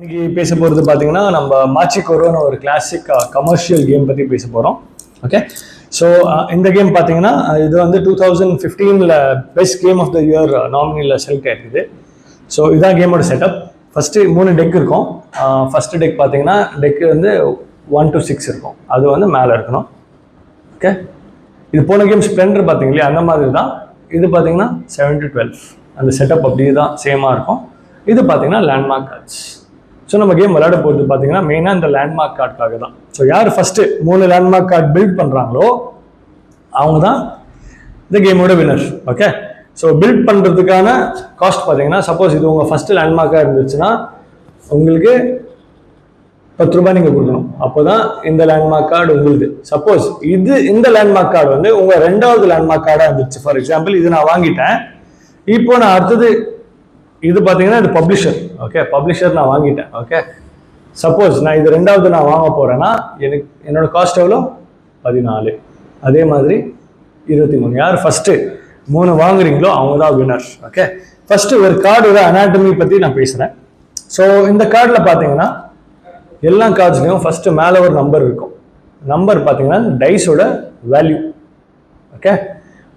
இன்னைக்கு பேச போகிறது பார்த்தீங்கன்னா நம்ம மாச்சிக்கோரோன்னு ஒரு கிளாசிக் கமர்ஷியல் கேம் பற்றி பேச போகிறோம். ஓகே, ஸோ இந்த கேம் பார்த்தீங்கன்னா இது வந்து 2015 best game of the year நாமினியில் செலக்ட் ஆகிருக்குது. ஸோ இதான் கேமோட செட்டப். ஃபஸ்ட்டு 3 டெக் இருக்கும். ஃபஸ்ட்டு டெக் பார்த்தீங்கன்னா டெக்கு வந்து 1 to 6 இருக்கும். அது வந்து மேலே இருக்கணும். ஓகே, இது போன கேம் ஸ்ப்ளெண்டர் பார்த்தீங்களே அந்த மாதிரி தான். இது பார்த்தீங்கன்னா 7 to 12 அந்த செட்டப் அப்படியே தான் சேமாக இருக்கும். இது பார்த்தீங்கன்னா லேண்ட்மார்க் கார்ட்ஸ். ஸோ நம்ம கேம் விளையாட போகிறது பார்த்தீங்கன்னா மெயினாக இந்த லேண்ட்மார்க் கார்டுக்காக தான். ஸோ யார் ஃபஸ்ட்டு 3 லேண்ட்மார்க் கார்டு பில்ட் பண்ணுறாங்களோ அவங்க தான் இந்த கேமோட வின்னர். ஓகே, ஸோ பில்ட் பண்ணுறதுக்கான காஸ்ட் பார்த்தீங்கன்னா சப்போஸ் இது உங்கள் ஃபஸ்ட்டு லேண்ட்மார்க்காக இருந்துச்சுன்னா உங்களுக்கு 10 ரூபாய் நீங்கள் கொடுக்கணும். அப்போ தான் இந்த லேண்ட்மார்க் கார்டு உங்களுக்கு. சப்போஸ் இந்த லேண்ட்மார்க் கார்டு வந்து உங்கள் 2வது லேண்ட்மார்க் கார்டாக இருந்துச்சு. ஃபார் எக்ஸாம்பிள் இது நான் வாங்கிட்டேன். இப்போ நான் அடுத்தது இது பார்த்தீங்கன்னா இது பப்ளிஷர். ஓகே, பப்ளிஷர் நான் வாங்கிட்டேன். ஓகே, சப்போஸ் நான் இது 2வது நான் வாங்க போகிறேன்னா என்னோட காஸ்ட் எவ்வளோ? 14. அதே மாதிரி 23. யார் ஃபஸ்ட்டு 3 வாங்குறீங்களோ அவங்க தான் வின்னர். ஓகே, ஃபஸ்ட்டு ஒரு கார்டோட அனாட்டமி பற்றி நான் பேசுகிறேன். ஸோ இந்த கார்டில் பார்த்தீங்கன்னா எல்லா கார்ட்ஸ்லையும் ஃபஸ்ட்டு மேலே ஒரு நம்பர் இருக்கும். நம்பர் பார்த்தீங்கன்னா டைஸோட வேல்யூ. ஓகே,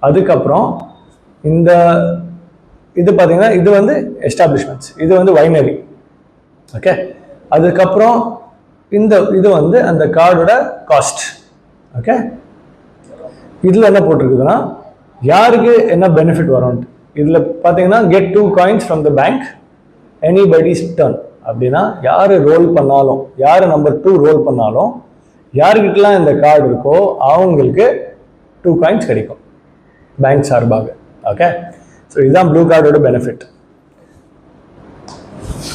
அதுக்கப்புறம் இந்த இது பார்த்தீங்கன்னா இது வந்து எஸ்டாப்ளிஷ்மெண்ட்ஸ், இது வந்து வைனரி. ஓகே, அதுக்கப்புறம் இது வந்து அந்த கார்டோட காஸ்ட். ஓகே, இதில் என்ன போட்டிருக்குதுன்னா யாருக்கு என்ன பெனிஃபிட் வரும்ட்டு. இதில் பார்த்தீங்கன்னா get 2 coins from the bank anybody's turn. அப்படின்னா யார் ரோல் பண்ணாலும், யார் நம்பர் 2 ரோல் பண்ணாலும் யாருக்கிட்டலாம் இந்த கார்டு இருக்கோ அவங்களுக்கு 2 coins கிடைக்கும் பேங்க் சார்பாக. ஓகே, ஸோ இதுதான் ப்ளூ கார்டோட பெனிஃபிட்.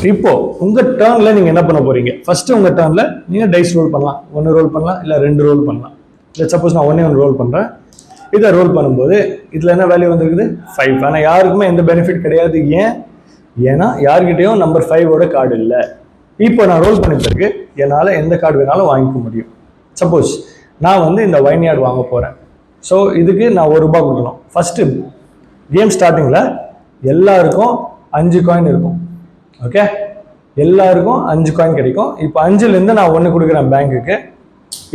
இப்போ உங்கள் டேர்னில் நீங்கள் என்ன பண்ண போறீங்க? ஃபர்ஸ்ட் உங்கள் டேர்னில் நீங்கள் டைஸ் ரோல் பண்ணலாம். 1 ரோல் பண்ணலாம், இல்லை 2 ரோல் பண்ணலாம். இல்லை சப்போஸ் நான் 1 ரோல் பண்ணுறேன். இதை ரோல் பண்ணும்போது இதில் என்ன வேல்யூ வந்துருக்குது? 5. ஆனால் யாருக்குமே எந்த பெனிஃபிட் கிடையாது. ஏன்னா யார்கிட்டையும் நம்பர் 5ஓட கார்டு இல்லை. இப்போ நான் ரோல் பண்ணி பிறகு என்னால் எந்த கார்டு வேணாலும் வாங்கிக்க முடியும். சப்போஸ் நான் வந்து இந்த வைன்யார்டு வாங்க போகிறேன். ஸோ இதுக்கு நான் 1 ரூபாய் கொடுக்கணும். ஃபஸ்ட்டு கேம் ஸ்டார்டிங்கில் எல்லாருக்கும் 5 காயின் இருக்கும். ஓகே, எல்லாருக்கும் 5 காயின் கிடைக்கும். இப்போ 5லேருந்து நான் 1 கொடுக்குறேன் பேங்க்குக்கு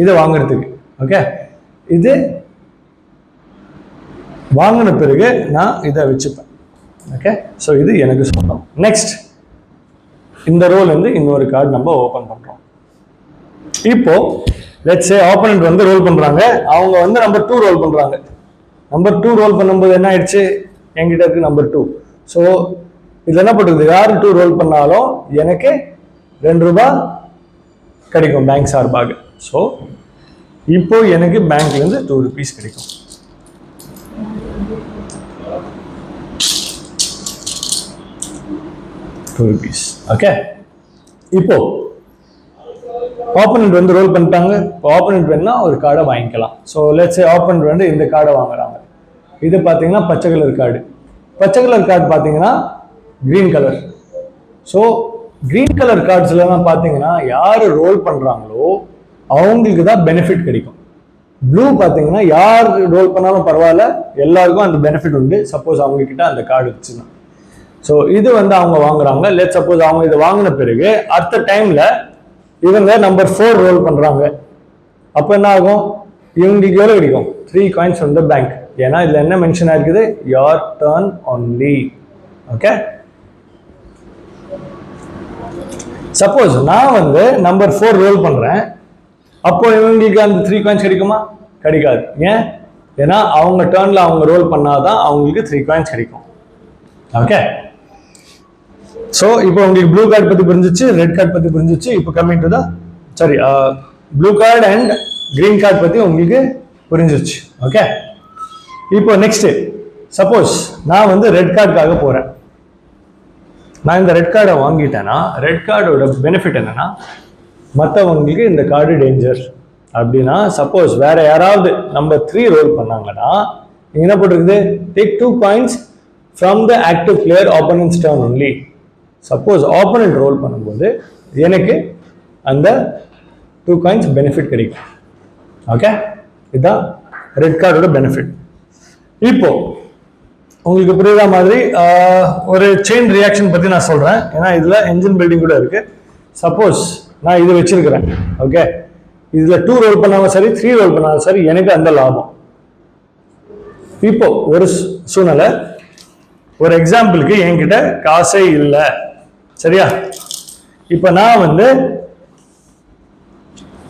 இதை வாங்குறதுக்கு. ஓகே, இது வாங்கின பிறகு நான் இதை வச்சுப்பேன். ஓகே, ஸோ இது எனக்கு சொந்தம். நெக்ஸ்ட் இந்த ரோல் வந்து இன்னொரு கார்டு நம்ம ஓப்பன் பண்ணுறோம். இப்போ லெட்ஸ் சே ஆப்போனன்ட் வந்து ரோல் பண்ணுறாங்க. அவங்க வந்து நம்பர் 2 ரோல் பண்ணுறாங்க. நம்பர் 2 ரோல் பண்ணும்போது என்ன ஆயிடுச்சு? என்கிட்ட இருக்கு நம்பர் 2. ஸோ இதில் என்ன போட்டுக்குது? யார் 2 ரோல் பண்ணாலும் எனக்கு 2 ரூபாய் கிடைக்கும் பேங்க் சார்பாக. ஸோ இப்போ எனக்கு பேங்க்லேருந்து 2 rupees கிடைக்கும். ஓகே, இப்போ ஆப்போனன்ட் வந்து ரோல் பண்ணிட்டாங்க. இப்போ ஆப்போனன்ட் வேணா ஒரு கார்டை வாங்கிக்கலாம். ஸோ லெட்ஸ் சே ஆப்போனன்ட் வந்து இந்த கார்டை வாங்குறாங்க. இது பார்த்தீங்கன்னா பச்சை கலர் கார்டு. பச்சை கலர் கார்டு பார்த்தீங்கன்னா green colour. So green colour கார்ட்ஸ்லாம் பார்த்தீங்கன்னா யார் ரோல் பண்ணுறாங்களோ அவங்களுக்கு தான் பெனிஃபிட் கிடைக்கும். ப்ளூ பார்த்தீங்கன்னா யார் ரோல் பண்ணாலும் பரவாயில்ல, எல்லாருக்கும் அந்த பெனிஃபிட் உண்டு. சப்போஸ் அவங்க கிட்ட அந்த கார்டு இருந்துச்சுன்னா. ஸோ இது வந்து அவங்க வாங்குறாங்க. லெட் சப்போஸ் அவங்க இதை வாங்கின பிறகு அடுத்த டைம்ல இவங்க நம்பர் 4 ரோல் பண்றாங்க. அப்போ என்ன ஆகும்? இவங்களுக்கு எவ்வளோ கிடைக்கும்? 3 coins from the bank. ஏன்னா இதுல என்ன மென்ஷன் ஆயிருக்குது? your turn only. Okay, suppose நான் வந்து நம்பர் 4 ரோல் பண்றேன். அப்போ இவங்களுக்கு அந்த 3 coins கிடைக்குமா? கிடைக்காது. ஏன்னா அவங்க டேர்ன்ல அவங்க ரோல் பண்ணாதான் அவங்களுக்கு 3 coins கிடைக்கும். ஓகே, ஸோ இப்போ உங்களுக்கு ப்ளூ கார்டு பற்றி புரிஞ்சிச்சு, ரெட் கார்டு பற்றி புரிஞ்சிச்சு. இப்போ coming to the blue card and green card பற்றி உங்களுக்கு புரிஞ்சிச்சு. ஓகே, இப்போ நெக்ஸ்ட் சப்போஸ் நான் வந்து ரெட் கார்டுக்காக போகிறேன். நான் இந்த ரெட் கார்டை வாங்கிட்டேன்னா ரெட் கார்டோட பெனிஃபிட் என்னன்னா மற்றவங்களுக்கு இந்த கார்டு டேஞ்சர். அப்படின்னா சப்போஸ் வேற யாராவது நம்பர் 3 ரோல் பண்ணாங்கன்னா என்ன போட்டிருக்குது? Take 2 coins from the active player opponent's turn only. Suppose opponent roll பண்ணும்போது எனக்கு அந்த 2 coins பெனிஃபிட் கிடைக்கும். ஓகே, இதுதான் ரெட் கார்டோட பெனிஃபிட். இப்போ உங்களுக்கு புரியுற மாதிரி ஒரு செயின் ரியாக்ஷன் பற்றி நான் சொல்கிறேன். ஏன்னா இதில் என்ஜின் பில்டிங் கூட இருக்குது. சப்போஸ் நான் இது வச்சிருக்கிறேன், ஓகே, இதுல 2 ரோல் பண்ணாலும் சரி 3 ரோல் பண்ணாலும் சரி எனக்கு அந்த லாபம். இப்போ ஒரு சூழ்நிலை, ஒரு எக்ஸாம்பிளுக்கு என்கிட்ட காசே இல்லை, சரியா? இப்போ நான் வந்து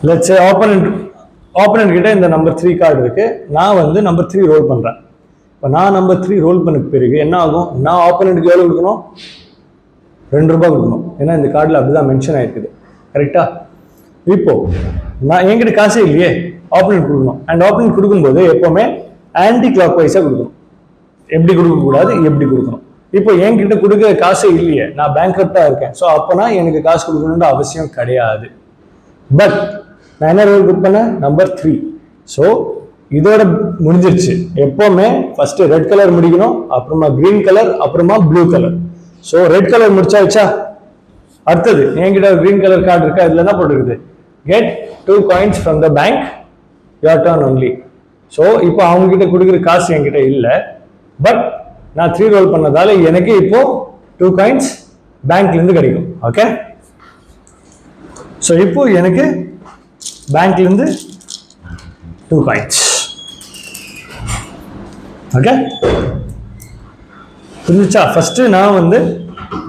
லெட்ஸ் ஆப்போனன்ட் கிட்ட இந்த நம்பர் 3 கார்டு இருக்கு, நான் வந்து நம்பர் 3 ரோல் பண்றேன். இப்போ நான் நம்பர் 3 ரோல் பண்ண பிறகு என்ன ஆகும்? நான் ஆப்போனன்ட்க்கு எவ்வளவு கொடுக்கணும்? 2 ரூபாய் கொடுக்கணும். ஏன்னா இந்த கார்டில் அப்படிதான் மென்ஷன் ஆயிருக்குது, கரெக்டா? இப்போ நான் என்கிட்ட காசே இல்லையே, ஆப்போனன்ட் கொடுக்கணும். அண்ட் ஆப்போனன்ட் கொடுக்கும்போது எப்பவுமே ஆன்டி கிளாக் வைஸா கொடுக்கணும். எப்படி கொடுக்கக்கூடாது, எப்படி கொடுக்கணும். இப்போ என்கிட்ட கொடுக்க காசே இல்லையே, நான் பேங்க்ரப்டா இருக்கேன். ஸோ அப்போனா எனக்கு காசு கொடுக்கணுன்ற அவசியம் கிடையாது. பட் நான் என்ன ரோல் புக் பண்ணேன்? நம்பர் 3. ஸோ இதோட முடிஞ்சிருச்சு. எப்பவுமே ஃபர்ஸ்ட் ரெட் கலர் முடிக்கணும், அப்புறமா கிரீன் கலர், அப்புறமா blue colour. So red colour முடிச்சாச்சா? அடுத்தது என்கிட்ட கிரீன் கலர் கார்டு இருக்கா, இதுல என்ன போட்டுருக்குது? Get 2 coins from the bank, your turn only. So இப்போ அவங்க கிட்ட கொடுக்குற காசு என்கிட்ட இல்லை, பட் நான் 3 ரோல் பண்ணதால எனக்கு இப்போ 2 coins பேங்க்ல இருந்து கிடைக்கும். ஓகே, ஸோ இப்போ எனக்கு பேங்க்ல இருந்து 2 coins. ஓகே, புரிஞ்சுச்சா? ஃபர்ஸ்ட் நான் வந்து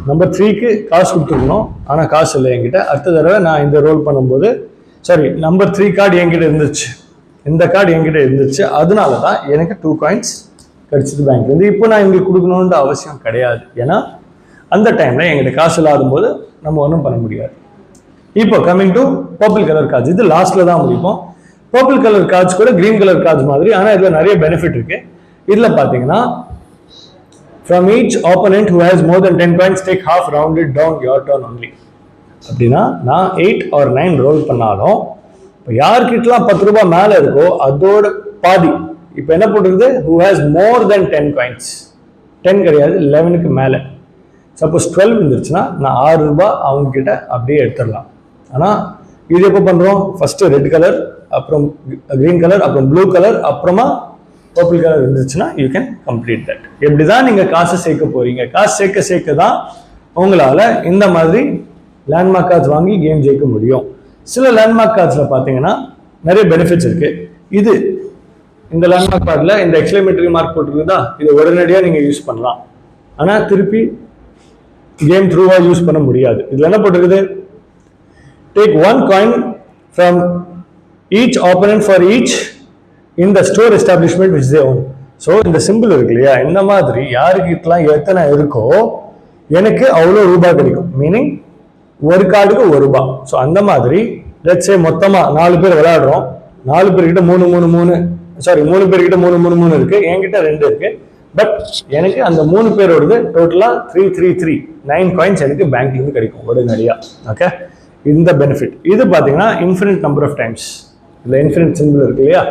நம்பர் 3க்கு காசு கொடுத்துருக்கணும், ஆனால் காசு இல்லை என்கிட்ட. அடுத்த தடவை நான் இந்த ரோல் பண்ணும்போது, சாரி, நம்பர் 3 கார்டு என்கிட்ட இருந்துச்சு, இந்த கார்டு என்கிட்ட இருந்துச்சு, அதனால தான் எனக்கு 2 coins கிடைச்சது பேங்க்லேருந்து. இப்போ நான் எங்களுக்கு கொடுக்கணுன்ற அவசியம் கிடையாது, ஏன்னா அந்த டைமில் எங்கிட்ட காசு இல்லாத போது நம்ம ஒன்றும் பண்ண முடியாது. இப்போ coming to purple colour cards, இது லாஸ்ட்ல தான் முடிப்போம். பர்பிள் கலர் கார்ட்ஸ் கூட கிரீன் கலர் கார்ட்ஸ் மாதிரி, ஆனால் இதில் நிறைய பெனிஃபிட் இருக்கு. இதில் பார்த்தீங்கன்னா from each opponent who has more than 10 coins take half rounded down your turn only. அப்படின்னா நான் 8 or 9 ரோல் பண்ணாலும் இப்போ யார்கிட்டலாம் 10 ரூபாய் மேலே இருக்கோ அதோட பாதி. இப்போ என்ன போட்டுருக்குது? who has more than 10 coins. 10 கிடையாது, 11க்கு மேலே. சப்போஸ் 12 இருந்துருச்சுன்னா நான் 6 ரூபாய் அவங்க கிட்ட அப்படியே எடுத்துடலாம். ஆனால் இது எப்போ பண்ணுறோம்? ஃபர்ஸ்ட் ரெட் கலர், அப்புறம் கிரீன் கலர், அப்புறம் ப்ளூ கலர், அப்புறமா பர்பிள் கலர் இருந்துச்சுன்னா யூ கேன் கம்ப்ளீட் தட். எப்படிதான் நீங்க காசு சேர்க்க போறீங்க, காசு சேர்க்க தான் உங்களால இந்த மாதிரி லேண்ட்மார்க் கார்ட்ஸ் வாங்கி கேம் ஜெயிக்க முடியும். சில லேண்ட்மார்க் கார்ட்ஸ்ல பாத்தீங்கன்னா நிறைய பெனிஃபிட்ஸ் இருக்கு. இது இந்த லேண்ட்மார்க் கார்டில் இந்த எக்ஸ்க்ளமேட்டரி மார்க் போட்டுருக்குதா, இது உடனடியாக நீங்க யூஸ் பண்ணலாம், ஆனா திருப்பி கேம் த்ரூவா யூஸ் பண்ண முடியாது. இதுல என்ன போட்டிருக்குது? Take 1 coin from each opponent for each in the store establishment which they own. So இந்த சிம்பிள் இருக்கு இல்லையா, இந்த மாதிரி யாருக்கிட்டலாம் எத்தனை இருக்கோ எனக்கு அவ்வளோ ரூபாய் கிடைக்கும். மீனிங் ஒரு கார்டுக்கு 1 ரூபாய். ஸோ அந்த மாதிரி லெட்ஸ் சே மொத்தமாக 4 பேர் விளையாடுறோம், 4 பேர்கிட்ட 3 பேர்கிட்ட 3 இருக்கு, என்கிட்ட 2 இருக்கு. பட் எனக்கு அந்த 3 பேரோடது டோட்டலா 3 9 coins எனக்கு பேங்க்ல இருந்து கிடைக்கும் உடனடியா. ஓகே, இந்த பெனிஃபிட் இது பாத்தீங்கன்னா இன்ஃபினிட் நம்பர் ஆஃப் டைம்ஸ். இதுல இன்ஃபினிட் சிம்பிள் இருக்கு இல்லையா,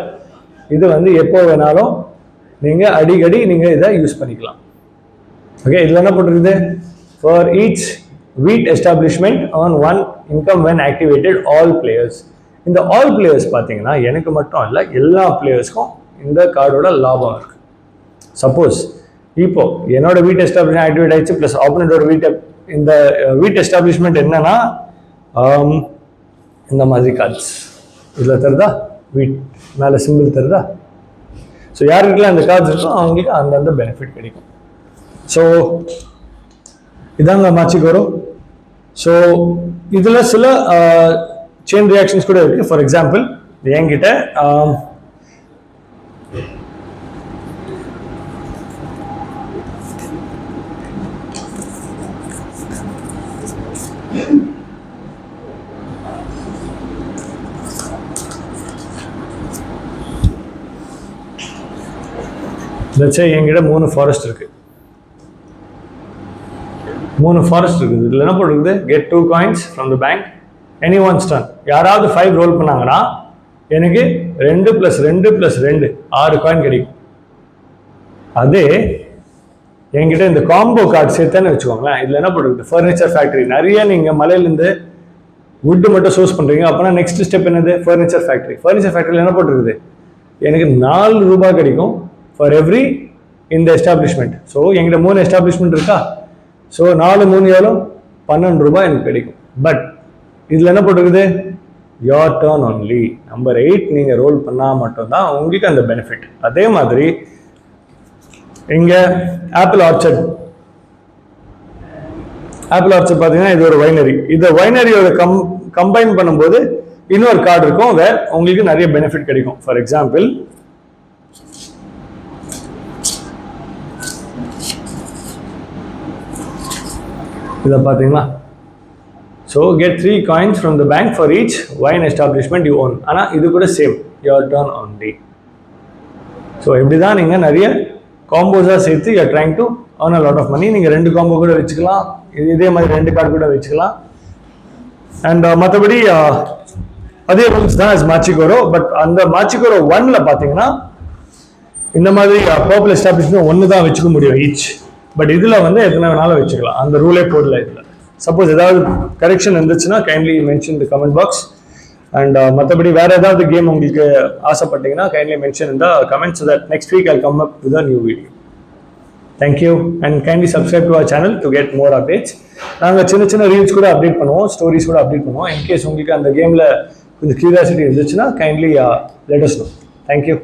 இது வந்து எப்போ வேணாலும் நீங்க அடிக்கடி நீங்க இதை யூஸ் பண்ணிக்கலாம். ஓகே, இதுல என்ன போட்டிருக்குது? For each wheat establishment earn 1 income when activated all players. இந்த ஆல் பிளேயர்ஸ் பார்த்தீங்கன்னா எனக்கு மட்டும் இல்லை, எல்லா பிளேயர்ஸ்க்கும் இந்த கார்டோட லாபம் இருக்கு. சப்போஸ் இப்போ என்னோட வீட் எஸ்டாப்ளிஷ்மெண்ட் ஆக்டிவேட் ஆயிடுச்சு, பிளஸ் ஆப்போனண்டோட இந்த வீட் எஸ்டாப்ளிஷ்மெண்ட் என்னன்னா இந்த மாதிரி கார்ட்ஸ் இதில் தருதா, வீட் மேலே சிம்பிள் தருதா. ஸோ யாருக்கெல்லாம் அந்த கார்ட்ஸ் இருக்கோ அவங்களுக்கு அந்தந்த பெனிஃபிட் கிடைக்கும். ஸோ இதாங்க மேட்சுக்கு வரும். ஸோ இதில் சில செயின் ரியாக்ஷன்ஸ் கூட இருக்கு. ஃபார் எக்ஸாம்பிள் என்கிட்ட என்கிட்ட 3 ஃபாரஸ்ட் இருக்கு. 3 ஃபாரஸ்ட் இருக்குது. இதில் என்ன போட்டுருக்குது? Get 2 coins from the bank any one's turn. யாராவது 5 ரோல் பண்ணாங்கன்னா எனக்கு 2 + 2 + 2 6 காயின் கிடைக்கும். அதே என்கிட்ட இந்த காம்போ கார்டு சேர்த்தேன்னு வச்சுக்கோங்களேன், இதில் என்ன போட்டுருக்குது? Furniture factory. நிறைய நீங்கள் மலையிலேருந்து வுட்டு மட்டும் சோர்ஸ் பண்ணுறீங்க அப்படின்னா நெக்ஸ்ட் ஸ்டெப் என்னது? Furniture factory. ஃபர்னிச்சர் ஃபேக்டரியில் என்ன போட்டுருக்குது? எனக்கு 4 ரூபாய் கிடைக்கும் ஃபார் எவ்ரி இந்த எஸ்டாப்ளிஷ்மெண்ட். ஸோ என்கிட்ட 3 எஸ்டாப்ளிஷ்மெண்ட் இருக்கா. ஸோ 4 3 எவ்வளோ? 12 ரூபாய் எனக்கு கிடைக்கும். பட் இதில் என்ன போட்டுருக்குது, யோர் டர்ன் ஒன்லி. நம்பர் 8 நீங்கள் ரோல் பண்ணால் மட்டும்தான் உங்களுக்கு அந்த பெனிஃபிட். அதே மாதிரி இங்கே ஆப்பிள் ஆர்ச்சர்ட் பார்த்தீங்கன்னா இது ஒரு வைனரி. இந்த வைனரியோட கம்பைன் பண்ணும்போது இன்னொரு கார்டு இருக்கும், வேற உங்களுக்கு நிறைய பெனிஃபிட் கிடைக்கும். ஃபார் எக்ஸாம்பிள் இதை பார்த்தீங்களா, so get 3 coins from the bank for each wine establishment you own. ஆனால் இது கூட same, your turn only. So இப்படி தான் நீங்கள் நிறைய காம்போஸாக சேர்த்து you're trying to earn a lot of money. நீங்கள் 2 காம்போ கூட வச்சுக்கலாம், இதே மாதிரி 2 கார்டு கூட வச்சுக்கலாம். அண்ட் மற்றபடி அதே ரூல்ஸ் தான் as மாச்சிகோரோ. பட் அந்த மாச்சிகோரோ 1ல பார்த்தீங்கன்னா இந்த மாதிரி பர்பிள் எஸ்டாப்ளிஷ்மெண்ட் 1 தான் வச்சுக்க முடியும் ஈச். பட் இதில் வந்து எத்தனை வேணாலும் வச்சுக்கலாம், அந்த ரூலே போடல இதில். சப்போஸ் ஏதாவது கரெக்ஷன் இருந்துச்சுன்னா kindly mention the comment box. And மற்றபடி வேறு ஏதாவது கேம் உங்களுக்கு ஆசைப்பட்டீங்கன்னா கைண்ட்லி மென்ஷன் இந்த comment, so that next week I'll come up with a new video. Thank you and kindly subscribe to our channel to get more updates. நாங்கள் சின்ன சின்ன reels கூட அப்டேட் பண்ணுவோம், ஸ்டோரிஸ் கூட அப்டேட் பண்ணுவோம். இன்கேஸ் உங்களுக்கு அந்த கேமில் கொஞ்சம் கியூரியாசிட்டி இருந்துச்சுன்னா kindly let us know. Thank you.